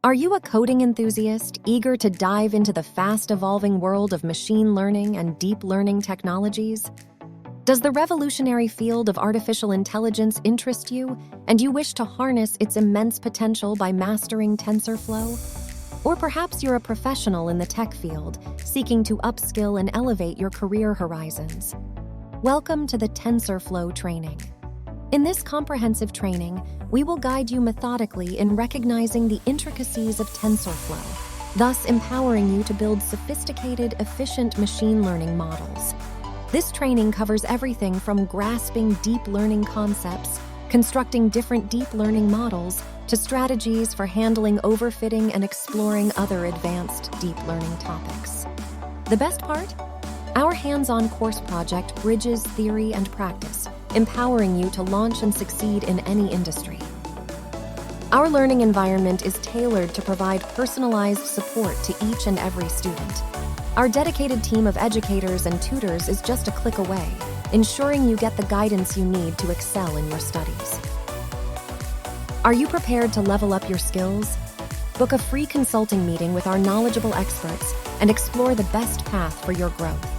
Are you a coding enthusiast eager to dive into the fast-evolving world of machine learning and deep learning technologies? Does the revolutionary field of artificial intelligence interest you, and you wish to harness its immense potential by mastering TensorFlow? Or perhaps you're a professional in the tech field, seeking to upskill and elevate your career horizons. Welcome to the TensorFlow Training. In this comprehensive training, we will guide you methodically in recognizing the intricacies of TensorFlow, thus empowering you to build sophisticated, efficient machine learning models. This training covers everything from grasping deep learning concepts, constructing different deep learning models, to strategies for handling overfitting and exploring other advanced deep learning topics. The best part? Our hands-on course project bridges theory and practice, empowering you to launch and succeed in any industry. Our learning environment is tailored to provide personalized support to each and every student. Our dedicated team of educators and tutors is just a click away, ensuring you get the guidance you need to excel in your studies. Are you prepared to level up your skills? Book a free consulting meeting with our knowledgeable experts and explore the best path for your growth.